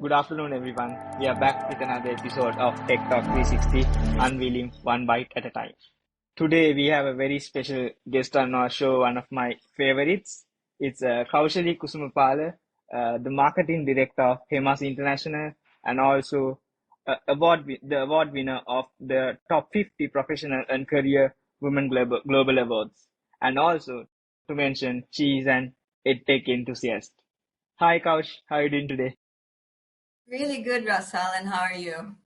Good afternoon, everyone. We are back with another episode of Tech Talk 360, unveiling one bite at a time. Today, we have a very special guest on our show, one of my favorites. It's Kaushali Kusumapala, the marketing director of Hemas International, and also the award winner of the top 50 professional and career women global awards. And also, to mention, she is an Edtech enthusiast. Hi, Kaush. How are you doing today? Really good, Russell. And how are you?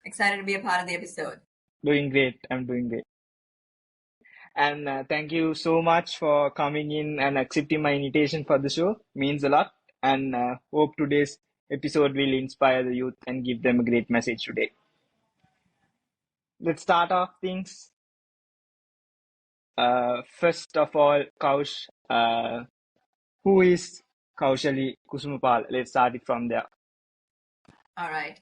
Excited to be a part of the episode. Doing great. I'm doing great. And thank you so much for coming in and accepting my invitation for the show. Means a lot. And hope today's episode will inspire the youth and give them a great message today. Let's start off things. First of all, Kaush, who is Kaushali Kusumapal? Let's start it from there. All right.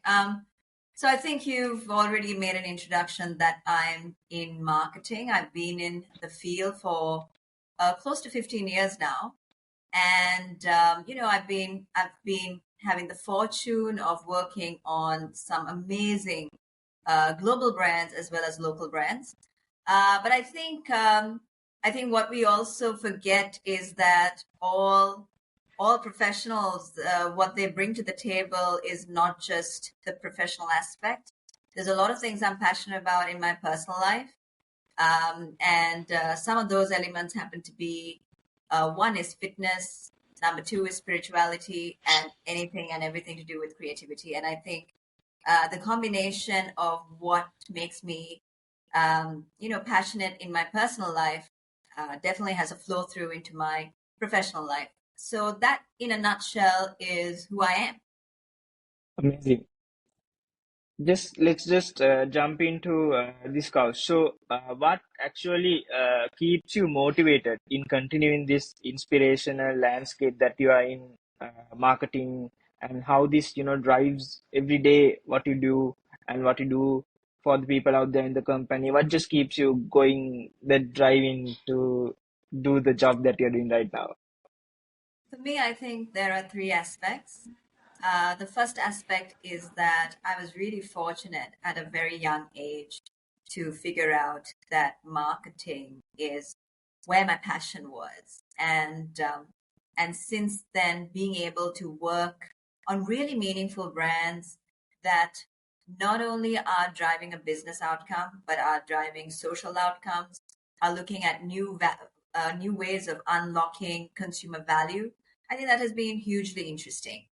So I think you've already made an introduction that I'm in marketing. I've been in the field for close to 15 years now, and I've been having the fortune of working on some amazing global brands as well as local brands. But I think what we also forget is that all professionals, what they bring to the table is not just the professional aspect. There's a lot of things I'm passionate about in my personal life. And some of those elements happen to be one is fitness, number two is spirituality, and anything and everything to do with creativity. And I think the combination of what makes me, passionate in my personal life definitely has a flow through into my professional life. So that, in a nutshell, is who I am. Amazing. Let's just jump into this course. So, what actually keeps you motivated in continuing this inspirational landscape that you are in marketing, and how this drives every day what you do and what you do for the people out there in the company? What just keeps you going, that driving to do the job that you're doing right now? For me, I think there are three aspects. The first aspect is that I was really fortunate at a very young age to figure out that marketing is where my passion was, and since then, being able to work on really meaningful brands that not only are driving a business outcome but are driving social outcomes, are looking at new ways of unlocking consumer value. I think that has been hugely interesting.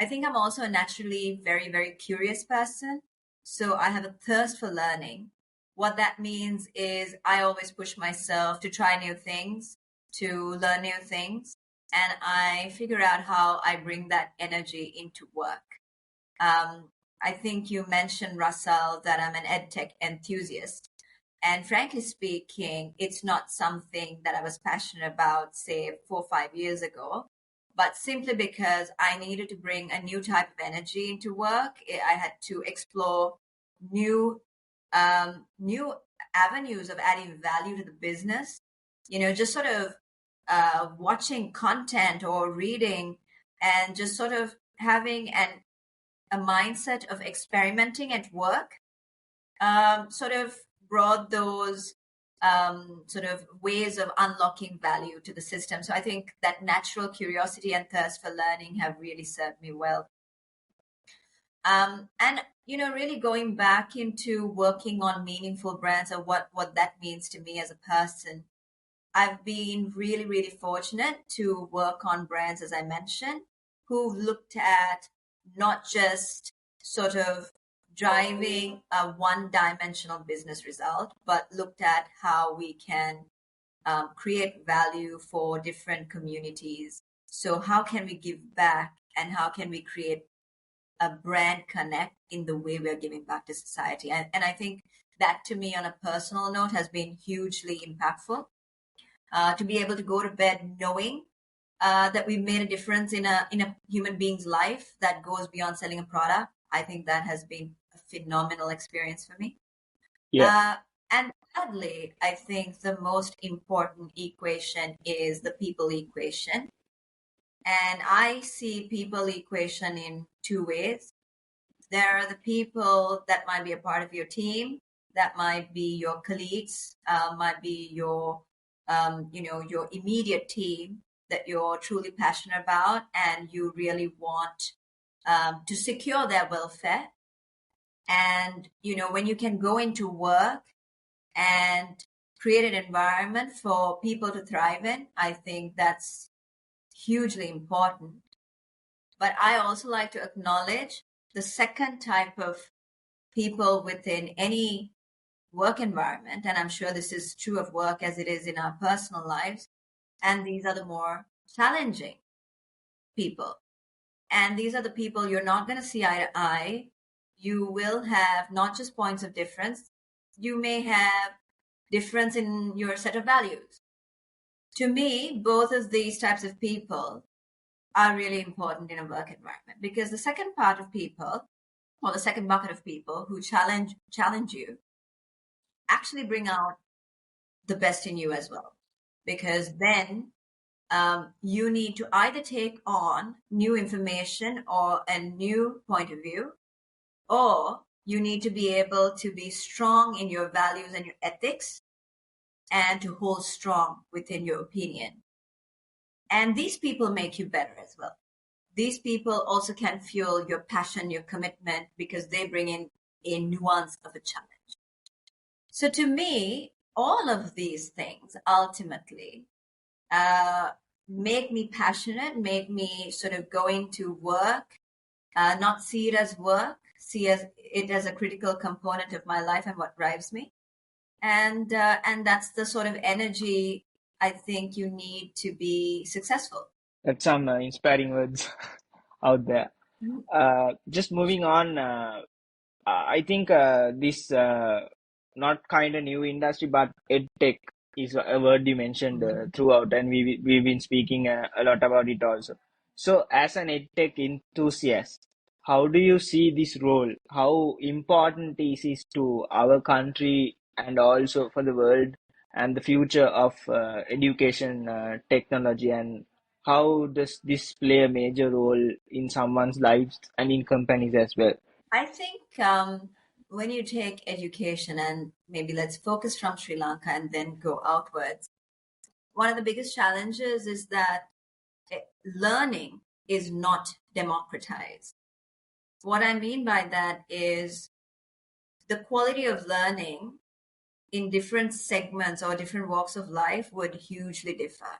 I think I'm also a naturally very, very curious person. So I have a thirst for learning. What that means is I always push myself to try new things, to learn new things, and I figure out how I bring that energy into work. I think you mentioned, Russell, that I'm an edtech enthusiast. And frankly speaking, it's not something that I was passionate about, say, 4 or 5 years ago, but simply because I needed to bring a new type of energy into work. I had to explore new, new avenues of adding value to the business. Just sort of watching content or reading, and just sort of having a mindset of experimenting at work, sort of brought those sort of ways of unlocking value to the system. So I think that natural curiosity and thirst for learning have really served me well. And really going back into working on meaningful brands and what that means to me as a person. I've been really, really fortunate to work on brands, as I mentioned, who've looked at not just sort of driving a one-dimensional business result, but looked at how we can create value for different communities. So how can we give back, and how can we create a brand connect in the way we're giving back to society? And I think that, to me, on a personal note, has been hugely impactful. To be able to go to bed knowing that we've made a difference in a human being's life that goes beyond selling a product. I think that has been a phenomenal experience for me. Yeah. And sadly, I think the most important equation is the people equation. And I see people equation in two ways. There are the people that might be a part of your team, that might be your colleagues, might be your, your immediate team that you're truly passionate about, and you really want to secure their welfare. And when you can go into work and create an environment for people to thrive in, I think that's hugely important. But I also like to acknowledge the second type of people within any work environment, and I'm sure this is true of work as it is in our personal lives, and these are the more challenging people. And these are the people you're not going to see eye to eye. You will have not just points of difference, you may have difference in your set of values. To me, both of these types of people are really important in a work environment, because the second part of people, or the second bucket of people who challenge you, actually bring out the best in you as well. Because then you need to either take on new information or a new point of view, or you need to be able to be strong in your values and your ethics and to hold strong within your opinion. And these people make you better as well. These people also can fuel your passion, your commitment, because they bring in a nuance of a challenge. So to me, all of these things ultimately make me passionate, make me sort of going to work, not see it as work, see it as a critical component of my life and what drives me. And that's the sort of energy I think you need to be successful. That's some inspiring words out there. Just moving on, I think this not kind of new industry, but edtech is a word you mentioned Mhm. throughout, and we've been speaking a lot about it also. So, as an edtech enthusiast, how do you see this role? How important is it to our country and also for the world and the future of education technology, and how does this play a major role in someone's lives and in companies as well? I think when you take education, and maybe let's focus from Sri Lanka and then go outwards, one of the biggest challenges is that learning is not democratized. What I mean by that is the quality of learning in different segments or different walks of life would hugely differ.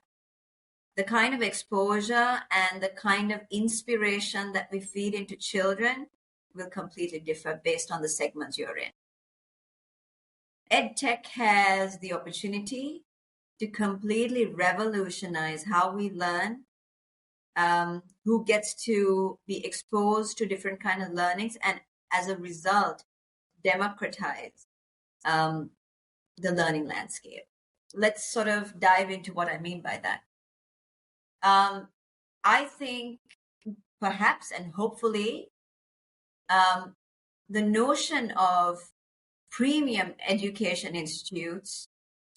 The kind of exposure and the kind of inspiration that we feed into children will completely differ based on the segments you're in. EdTech has the opportunity to completely revolutionize how we learn, who gets to be exposed to different kind of learnings, and as a result, democratize the learning landscape. Let's sort of dive into what I mean by that. I think perhaps and hopefully the notion of premium education institutes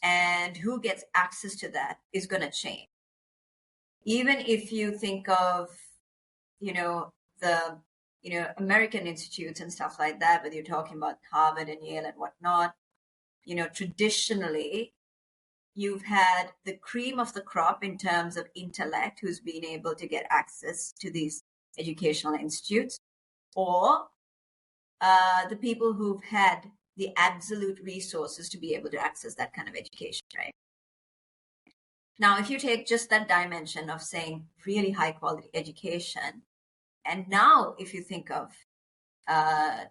and who gets access to that is going to change. Even if you think of, the, American institutes and stuff like that, whether you're talking about Harvard and Yale and whatnot, traditionally you've had the cream of the crop in terms of intellect who's been able to get access to these educational institutes, or the people who've had the absolute resources to be able to access that kind of education, right? Now, if you take just that dimension of saying really high quality education, and now if you think of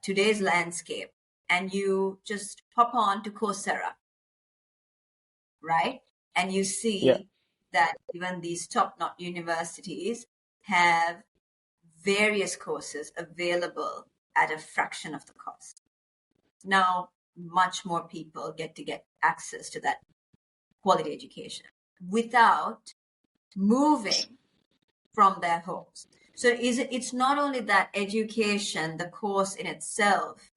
today's landscape and you just hop on to Coursera, right? And you Yeah. see that even these top-notch universities have various courses available at a fraction of the cost. Now, much more people get access to that quality education without moving from their homes. So it's not only that education, the course in itself,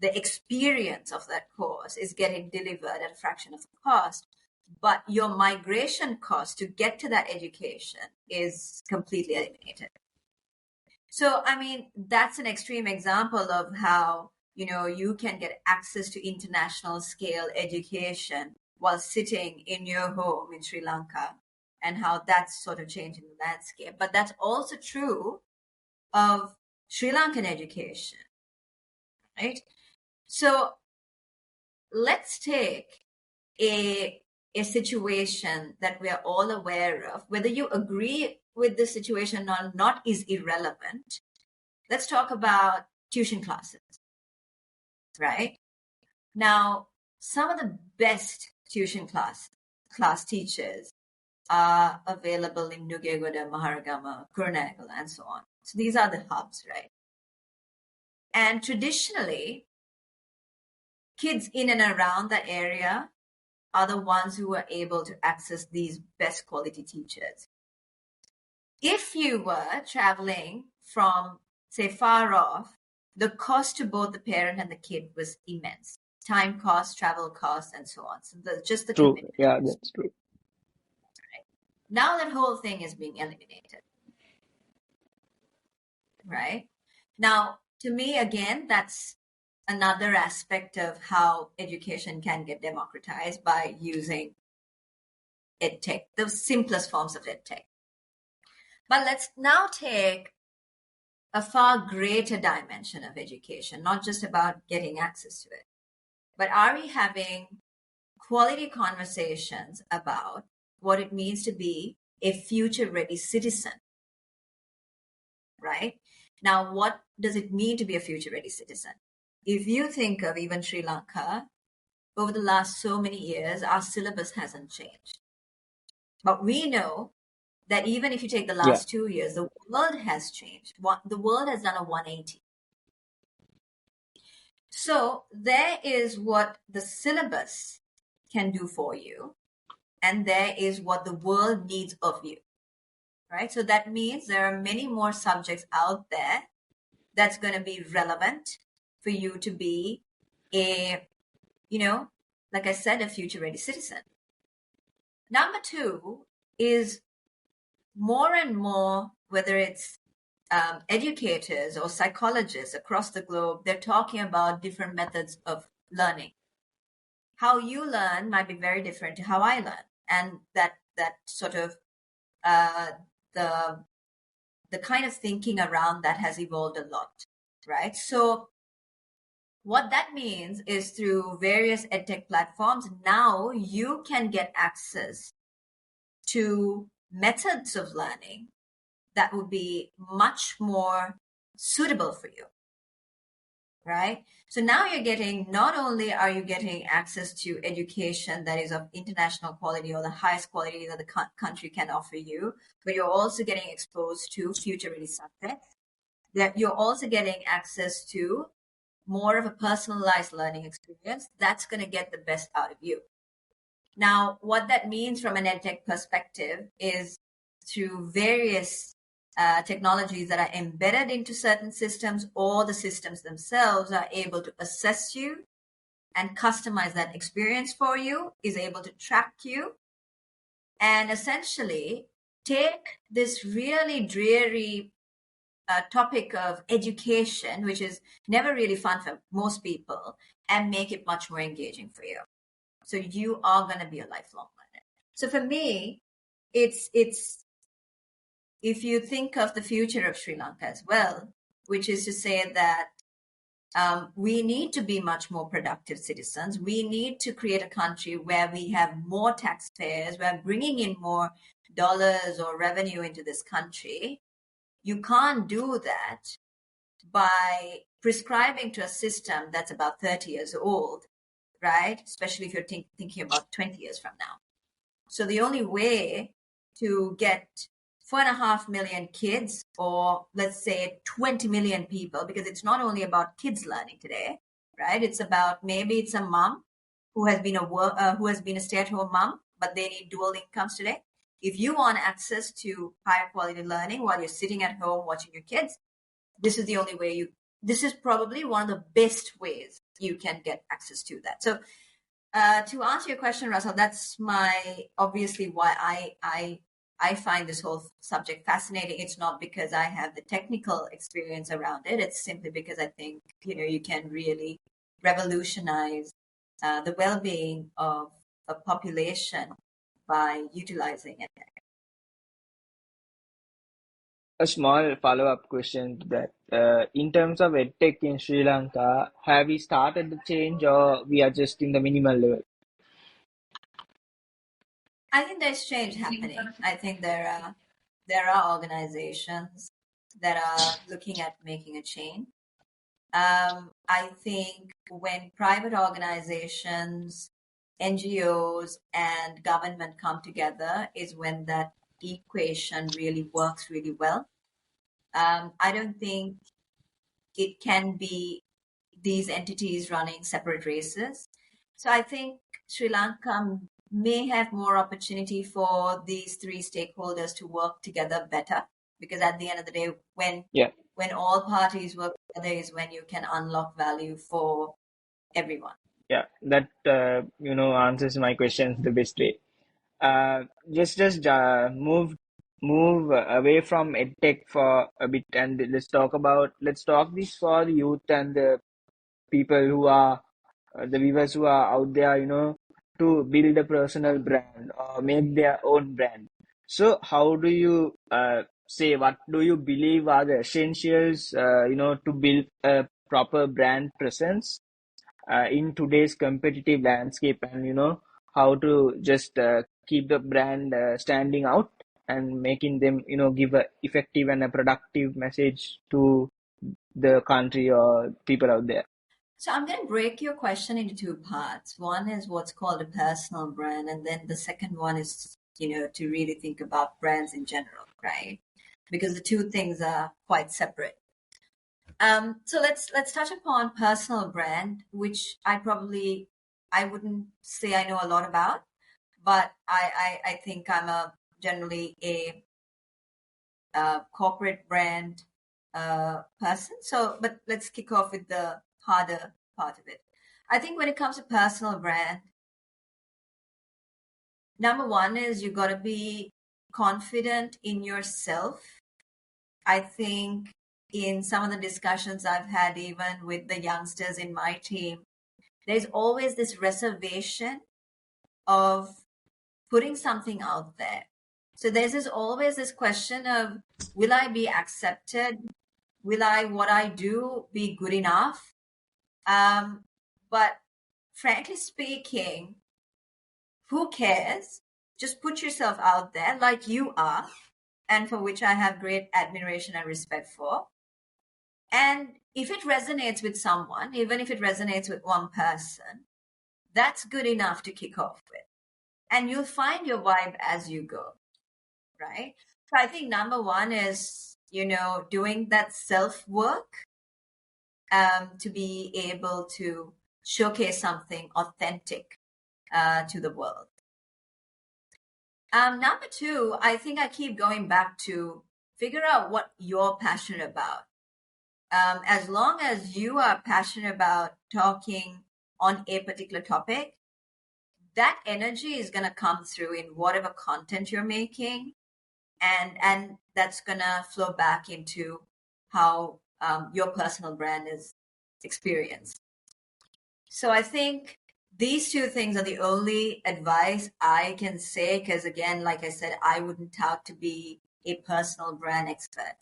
the experience of that course is getting delivered at a fraction of the cost, but your migration cost to get to that education is completely eliminated. So, I mean, that's an extreme example of how, you can get access to international scale education while sitting in your home in Sri Lanka, and how that's sort of changing the landscape. But that's also true of Sri Lankan education, right? So let's take a situation that we are all aware of. Whether you agree with the situation or not is irrelevant. Let's talk about tuition classes, right? Now, some of the best tuition class teachers are available in Nugegoda, Maharagama, Kurunegala, and so on. So these are the hubs, right? And traditionally, kids in and around that area are the ones who are able to access these best quality teachers. If you were traveling from, say, far off, the cost to both the parent and the kid was immense. Time costs, travel costs, and so on. So just the True. commitment. Yeah, that's true. Right? Now that whole thing is being eliminated. Right? Now, to me, again, that's another aspect of how education can get democratized by using edtech, the simplest forms of edtech. But let's now take a far greater dimension of education, not just about getting access to it, but are we having quality conversations about what it means to be a future ready citizen, right? Now, what does it mean to be a future ready citizen? If you think of even Sri Lanka, over the last so many years, our syllabus hasn't changed. But we know that even if you take the last 2 years, the world has changed. The world has done a 180. So there is what the syllabus can do for you, and there is what the world needs of you, right? So that means there are many more subjects out there that's going to be relevant for you to be a, like I said, a future ready citizen. Number two is more and more, whether it's educators or psychologists across the globe, they're talking about different methods of learning. How you learn might be very different to how I learn, and that sort of the kind of thinking around that has evolved a lot, right? So what that means is through various edtech platforms, now you can get access to methods of learning that would be much more suitable for you, right? So now you're getting, not only are you getting access to education that is of international quality or the highest quality that the country can offer you, but you're also getting exposed to future ready subjects, that you're also getting access to more of a personalized learning experience that's going to get the best out of you. Now, what that means from an edtech perspective is through various technologies that are embedded into certain systems, or the systems themselves are able to assess you and customize that experience for you, is able to track you, and essentially take this really dreary topic of education, which is never really fun for most people, and make it much more engaging for you. So you are going to be a lifelong learner. So for me, it's if you think of the future of Sri Lanka as well, which is to say that we need to be much more productive citizens. We need to create a country where we have more taxpayers, we're bringing in more dollars or revenue into this country. You can't do that by prescribing to a system that's about 30 years old, right? Especially if you're thinking about 20 years from now. So the only way to get 4.5 million kids, or let's say 20 million people, because it's not only about kids learning today, right? It's about, maybe it's a mom who has been a stay-at-home mom, but they need dual incomes today. If you want access to higher quality learning while you're sitting at home watching your kids, this is the only way this is probably one of the best ways you can get access to that. So To answer your question, Russell, that's obviously why I find this whole subject fascinating. It's not because I have the technical experience around it. It's simply because I think, you can really revolutionize the well-being of a population by utilizing it. A small follow-up question to that. In terms of edtech in Sri Lanka, have we started the change or we are just in the minimal level? I think there's change happening. I think there are organizations that are looking at making a change. I think when private organizations, NGOs, and government come together is when that equation really works really well. I don't think it can be these entities running separate races. So I think Sri Lanka may have more opportunity for these three stakeholders to work together better, because at the end of the day, when Yeah, when all parties work together is when you can unlock value for everyone. yeah, that answers my questions the best way. Just move away from edtech for a bit, and let's talk this for the youth and the people who are the viewers who are out there, to build a personal brand or make their own brand. So how do you say, what do you believe are the essentials, to build a proper brand presence in today's competitive landscape, and how to just keep the brand standing out and making them give a effective and a productive message to the country or people out there. So I'm going to break your question into two parts. One is what's called a personal brand, and then the second one is, to really think about brands in general, right? Because the two things are quite separate. So let's touch upon personal brand, which I wouldn't say I know a lot about, but I think I'm generally a corporate brand person. So, but let's kick off with the harder part of it. I think when it comes to personal brand, number one is you got to be confident in yourself. I think in some of the discussions I've had, even with the youngsters in my team, there's always this reservation of putting something out there. So always this question of, will I be accepted? Will what I do be good enough? But frankly speaking, who cares? Just put yourself out there like you are, and for which I have great admiration and respect for. And if it resonates with someone, even if it resonates with one person, that's good enough to kick off with. And you'll find your vibe as you go, right? So I think number one is, doing that self work to be able to showcase something authentic to the world. Number two, I think I keep going back to figure out what you're passionate about. As long as you are passionate about talking on a particular topic, that energy is going to come through in whatever content you're making, and that's going to flow back into how your personal brand is experienced. So I think these two things are the only advice I can say, because again, like I said, I wouldn't talk to be a personal brand expert.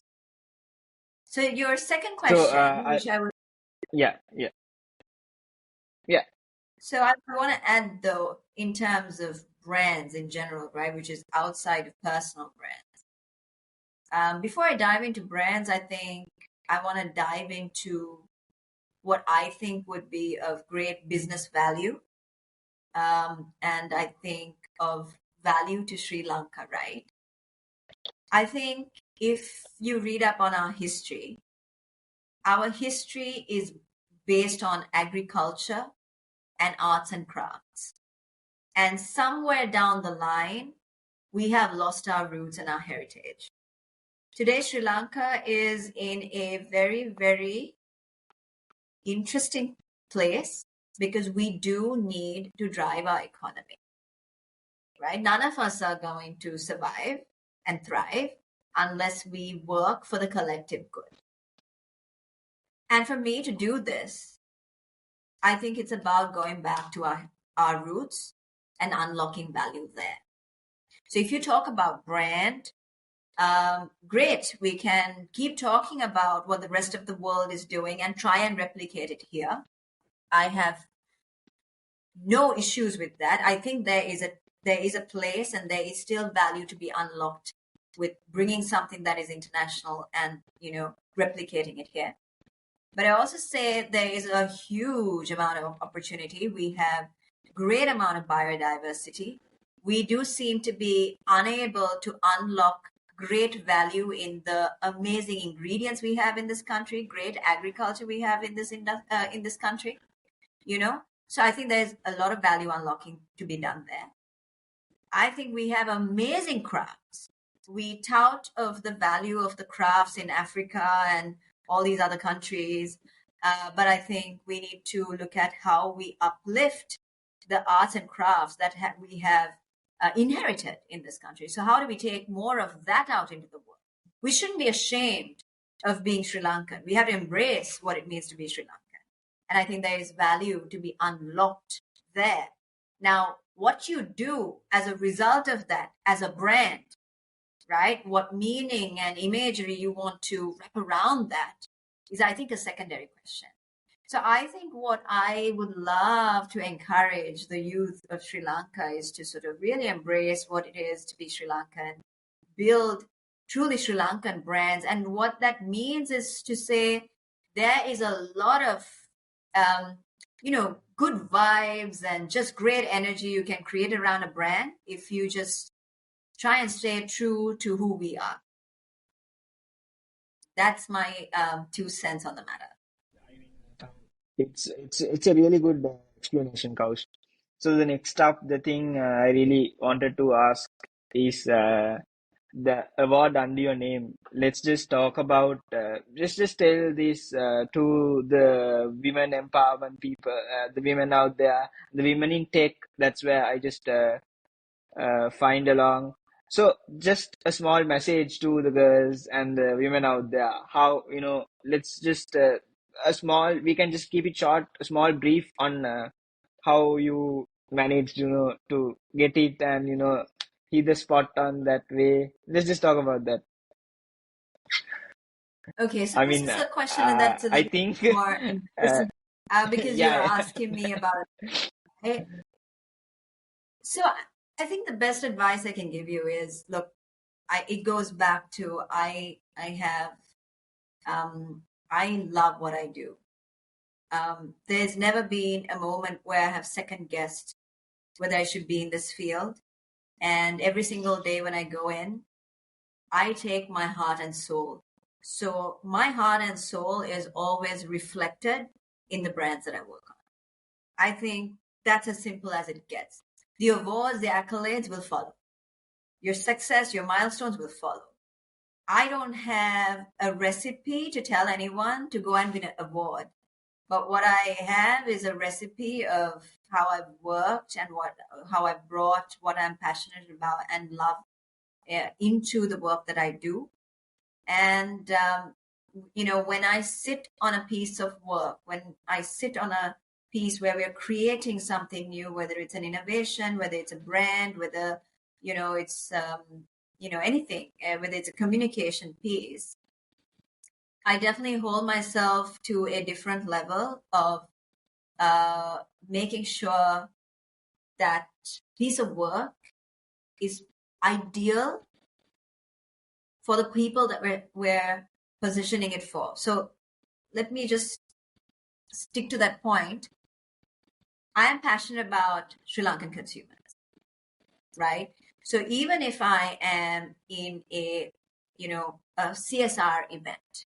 So your second So question, which I would yeah, yeah, yeah. So I want to add though, in terms of brands in general, right, which is outside of personal brands. Before I dive into brands, I think I want to dive into what I think would be of great business value. And I think of value to Sri Lanka, right? I think if you read up on our history is based on agriculture and arts and crafts. And somewhere down the line, we have lost our roots and our heritage. Today, Sri Lanka is in a very, very interesting place because we do need to drive our economy, right? None of us are going to survive and thrive unless we work for the collective good. And for me to do this, I think it's about going back to our roots and unlocking value there. So if you talk about brand, great, we can keep talking about what the rest of the world is doing and try and replicate it here. I have no issues with that. I think there is a place and there is still value to be unlocked with bringing something that is international and replicating it here. But I also say there is a huge amount of opportunity. We have great amount of biodiversity. We do seem to be unable to unlock great value in the amazing ingredients we have in this country, great agriculture we have in this country, So I think there's a lot of value unlocking to be done there. I think we have amazing crafts. We tout of the value of the crafts in Africa and all these other countries. But I think we need to look at how we uplift the arts and crafts that we have inherited in this country. So how do we take more of that out into the world? We shouldn't be ashamed of being Sri Lankan. We have to embrace what it means to be Sri Lankan. And I think there is value to be unlocked there. Now, what you do as a result of that, as a brand, right? What meaning and imagery you want to wrap around that is, I think, a secondary question. So I think what I would love to encourage the youth of Sri Lanka is to sort of really embrace what it is to be Sri Lankan, build truly Sri Lankan brands. And what that means is to say there is a lot of, good vibes and just great energy you can create around a brand if you just try and stay true to who we are. That's my 2 cents on the matter. It's a really good explanation, Kaush. So the next up, the thing I really wanted to ask is the award under your name. Let's just talk about just tell this to the women empowerment people, the women out there, the women in tech. That's where I just find along. So just a small message to the girls and the women out there. How, let's just we can just keep it short, a small brief on how you managed, to get it and, hit the spot on that way. Let's just talk about that. Okay, so I this mean, is a question that's a I little think, bit more uh, embarrassing because you're yeah, asking me about it. So I think the best advice I can give you is, look, it goes back to I love what I do. There's never been a moment where I have second guessed whether I should be in this field. And every single day when I go in, I take my heart and soul. So my heart and soul is always reflected in the brands that I work on. I think that's as simple as it gets. The awards, the accolades will follow. Your success, your milestones will follow. I don't have a recipe to tell anyone to go and win an award. But what I have is a recipe of how I've worked and how I've brought what I'm passionate about and love into the work that I do. And, when I sit on a piece of work, when I sit on a piece where we're creating something new, whether it's an innovation, whether it's a brand, whether, it's, anything, whether it's a communication piece, I definitely hold myself to a different level of making sure that piece of work is ideal for the people that we're positioning it for. So let me just stick to that point. I am passionate about Sri Lankan consumers, right? So even if I am in a CSR event,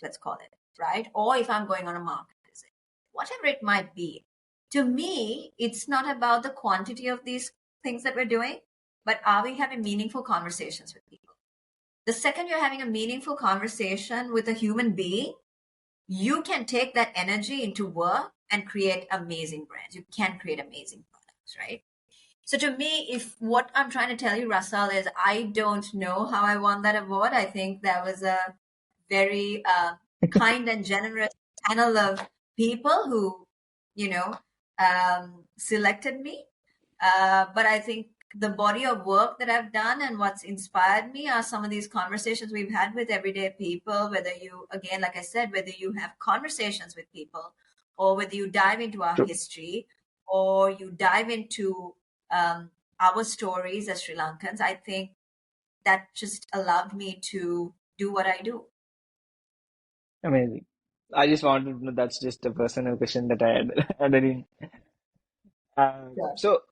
let's call it, right? Or if I'm going on a market visit, whatever it might be, to me, it's not about the quantity of these things that we're doing, but are we having meaningful conversations with people? The second you're having a meaningful conversation with a human being, you can take that energy into work and create amazing brands. You can create amazing products, right? So to me, if what I'm trying to tell you, Russell, is I don't know how I won that award. I think that was a very kind and generous panel of people who, you know, selected me. But I think the body of work that I've done and what's inspired me are some of these conversations we've had with everyday people, whether you, again, like I said, whether you have conversations with people or whether you dive into our True. history or you dive into our stories as Sri Lankans. I think that just allowed me to do what I do. Amazing. I just wanted to know, that's just a personal question that I had added in. Sure. So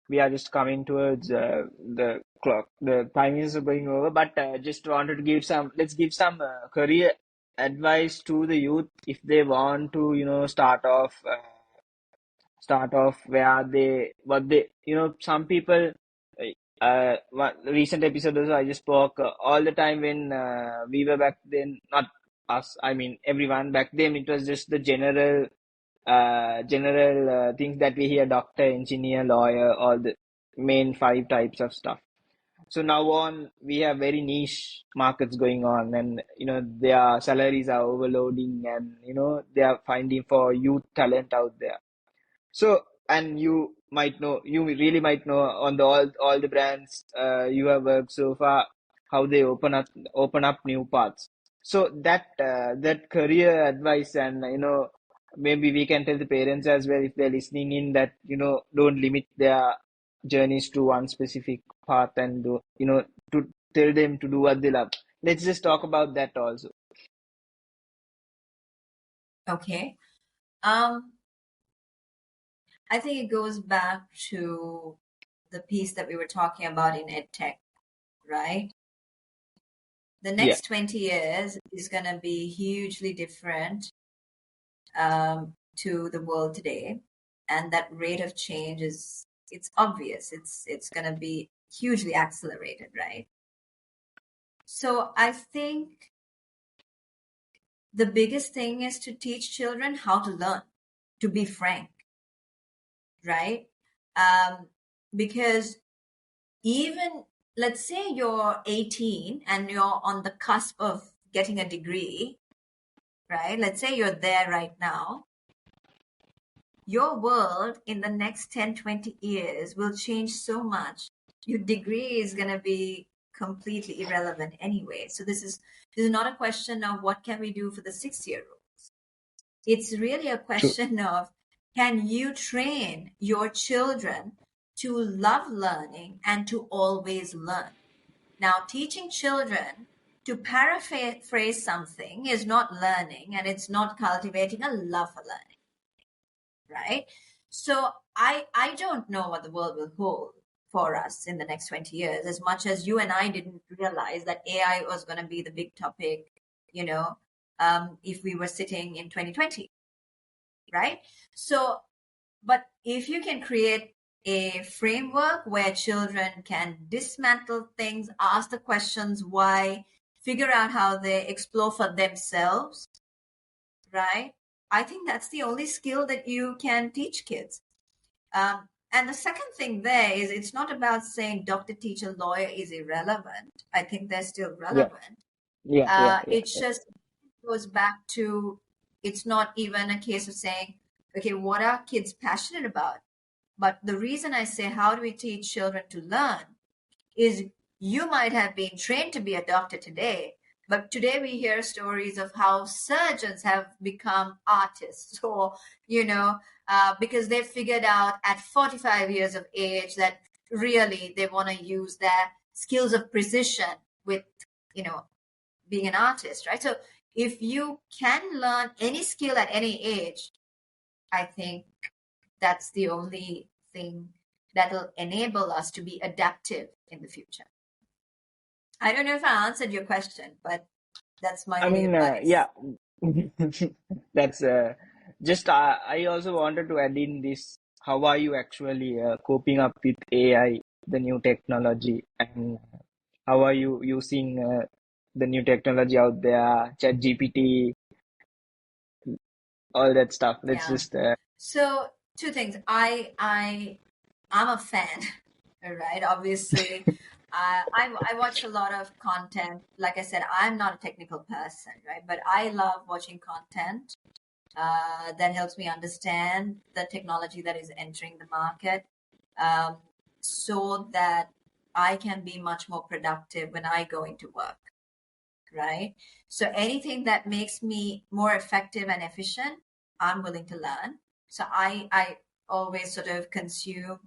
we are just coming towards the clock. The time is going over, but just wanted to give some, let's give some career advice to the youth if they want to, start off where they, what they, some people, one recent episode also I just spoke all the time when we were back then, not us, I mean everyone back then, it was just the general things that we hear: doctor, engineer, lawyer, all the main five types of stuff. So now on, we have very niche markets going on, and their salaries are overloading, and they are finding for youth talent out there. So, and you really might know on the all the brands you have worked so far, how they open up new paths. So that career advice, and maybe we can tell the parents as well, if they're listening in, that don't limit their journeys to one specific path, and to tell them to do what they love. Let's just talk about that also. Okay. I think it goes back to the piece that we were talking about in EdTech, right? The Yeah, next 20 years is going to be hugely different to the world today. And that rate of change it's obvious. It's going to be hugely accelerated, right? So I think the biggest thing is to teach children how to learn, to be frank, right? Because even let's say you're 18 and you're on the cusp of getting a degree, right? Let's say you're there right now. Your world in the next 10, 20 years will change so much. Your degree is going to be completely irrelevant anyway. So this is not a question of what can we do for the 6-year-olds. It's really a true. question of, can you train your children to love learning and to always learn? Now, teaching children to paraphrase something is not learning, and it's not cultivating a love for learning, right? So I don't know what the world will hold for us in the next 20 years, as much as you and I didn't realize that AI was going to be the big topic, if we were sitting in 2020, right? So, but if you can create a framework where children can dismantle things, ask the questions why, figure out how they explore for themselves, right? I think that's the only skill that you can teach kids. And the second thing there is, it's not about saying doctor, teacher, lawyer is irrelevant. I think they're still Yeah, relevant. yeah, yeah, yeah, It just goes back to, it's not even a case of saying, okay, what are kids passionate about? But the reason I say, how do we teach children to learn, is you might have been trained to be a doctor today, but today we hear stories of how surgeons have become artists, or, because they figured out at 45 years of age that really they want to use their skills of precision with, you know, being an artist, right? So if you can learn any skill at any age, I think that's the only thing that'll enable us to be adaptive in the future. I don't know if I answered your question, but that's my I only mean, advice. yeah, that's just. I also wanted to add in this. How are you actually coping up with AI, the new technology, and how are you using the new technology out there, ChatGPT, all that stuff. Let's Yeah. just So two things. I'm a fan, right? Obviously, I watch a lot of content. Like I said, I'm not a technical person, right? But I love watching content that helps me understand the technology that is entering the market, um, so that I can be much more productive when I go into work, right? So anything that makes me more effective and efficient, I'm willing to learn. So I always sort of consume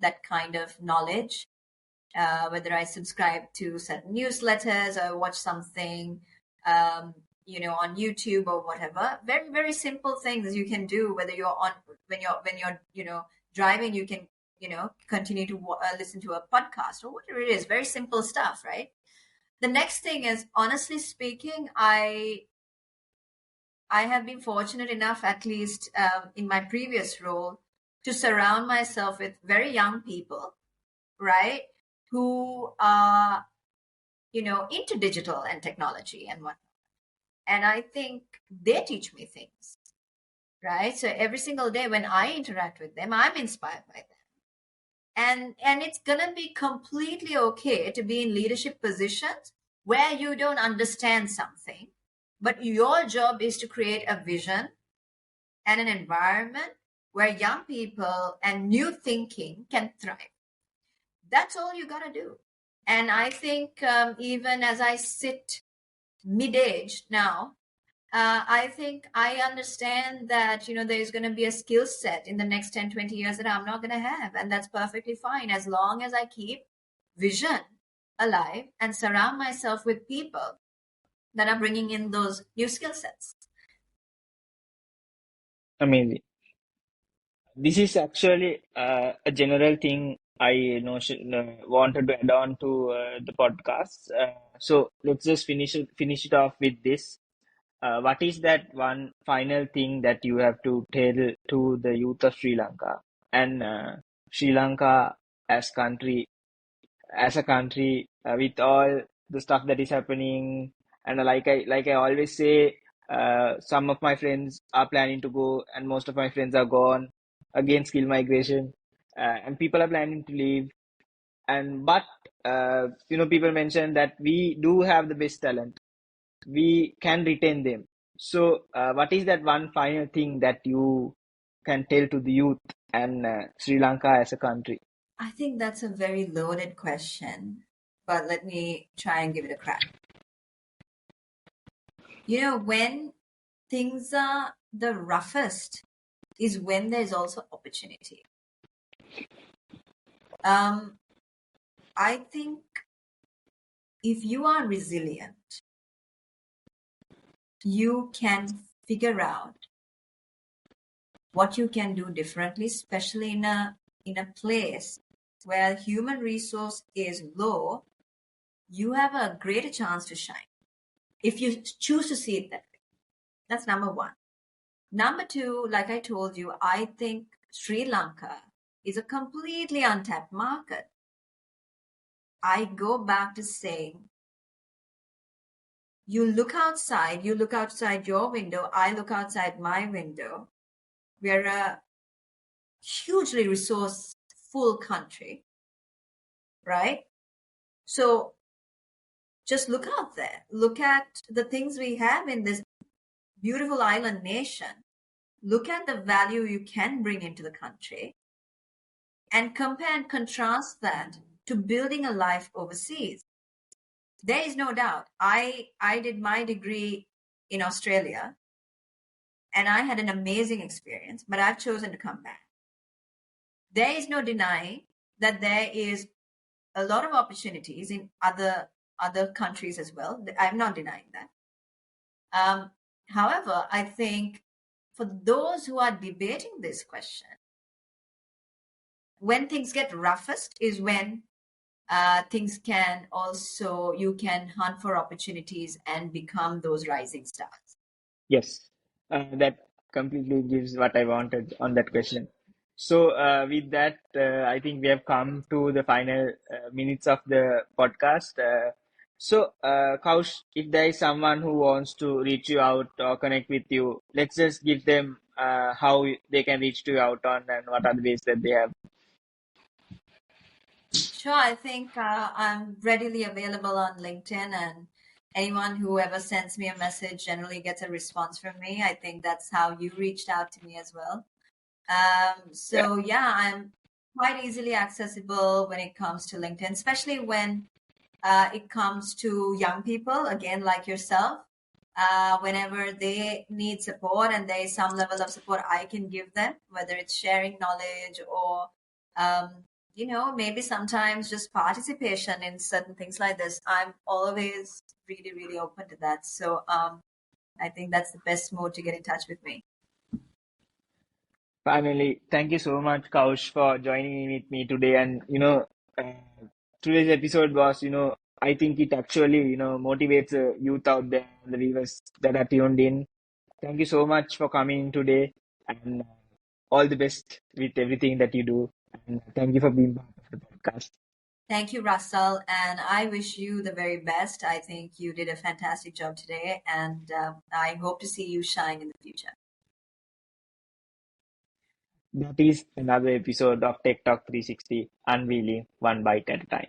that kind of knowledge, whether I subscribe to certain newsletters or watch something, um, on YouTube or whatever. Very, very simple things you can do, whether you're on, when you're, driving, you can, continue to listen to a podcast or whatever it is. Very simple stuff, right? The next thing is, honestly speaking, I have been fortunate enough, at least in my previous role, to surround myself with very young people, right, who are into digital and technology and what. And I think they teach me things, right? So every single day when I interact with them, I'm inspired by them. And it's gonna be completely okay to be in leadership positions where you don't understand something, but your job is to create a vision and an environment where young people and new thinking can thrive. That's all you gotta do. And I think, even as I sit mid-aged now, I think I understand that, there's going to be a skill set in the next 10, 20 years that I'm not going to have. And that's perfectly fine as long as I keep vision alive and surround myself with people that are bringing in those new skill sets. amazing. This is actually a general thing I know wanted to add on to the podcast. So let's just finish it off with this. What is that one final thing that you have to tell to the youth of Sri Lanka and Sri Lanka as country as a country with all the stuff that is happening? And like I always say, some of my friends are planning to go and most of my friends are gone again, skill migration, and people are planning to leave. And but people mention that we do have the best talent, we can retain them. So what is that one final thing that you can tell to the youth and Sri Lanka as a country? I think that's a very loaded question, but let me try and give it a crack. When things are the roughest is when there's also opportunity. Um, I think if you are resilient, you can figure out what you can do differently, especially in a place where human resource is low. You have a greater chance to shine if you choose to see it that way. That's number one. Number two, like I told you, I think Sri Lanka is a completely untapped market. I go back to saying, you look outside your window, I look outside my window. We're a hugely resourceful country, right? So just look out there. Look at the things we have in this beautiful island nation. Look at the value you can bring into the country and compare and contrast that to building a life overseas. There is no doubt. I did my degree in Australia and I had an amazing experience, but I've chosen to come back. There is no denying that there is a lot of opportunities in other countries as well. I'm not denying that. However, I think for those who are debating this question, when things get roughest is when things can also, you can hunt for opportunities and become those rising stars. Yes, that completely gives what I wanted on that question. So, with that, I think we have come to the final minutes of the podcast. So, Kaush, if there is someone who wants to reach you out or connect with you, let's just give them how they can reach to you out on and what are the ways that they have. Sure, I think I'm readily available on LinkedIn, and anyone who ever sends me a message generally gets a response from me. I think that's how you reached out to me as well. Yeah. So yeah, I'm quite easily accessible when it comes to LinkedIn, especially when it comes to young people, again, like yourself. Whenever they need support and there is some level of support I can give them, whether it's sharing knowledge or, maybe sometimes just participation in certain things like this, I'm always really, really open to that. So I think that's the best mode to get in touch with me. Finally, thank you so much, Kaush, for joining in with me today. And uh, today's episode was, I think it actually, motivates youth out there, the viewers that are tuned in. Thank you so much for coming today, and all the best with everything that you do. And thank you for being part of the podcast. Thank you, Russell, and I wish you the very best. I think you did a fantastic job today, and I hope to see you shine in the future. That is another episode of Tech Talk 360, unveiling one bite at a time.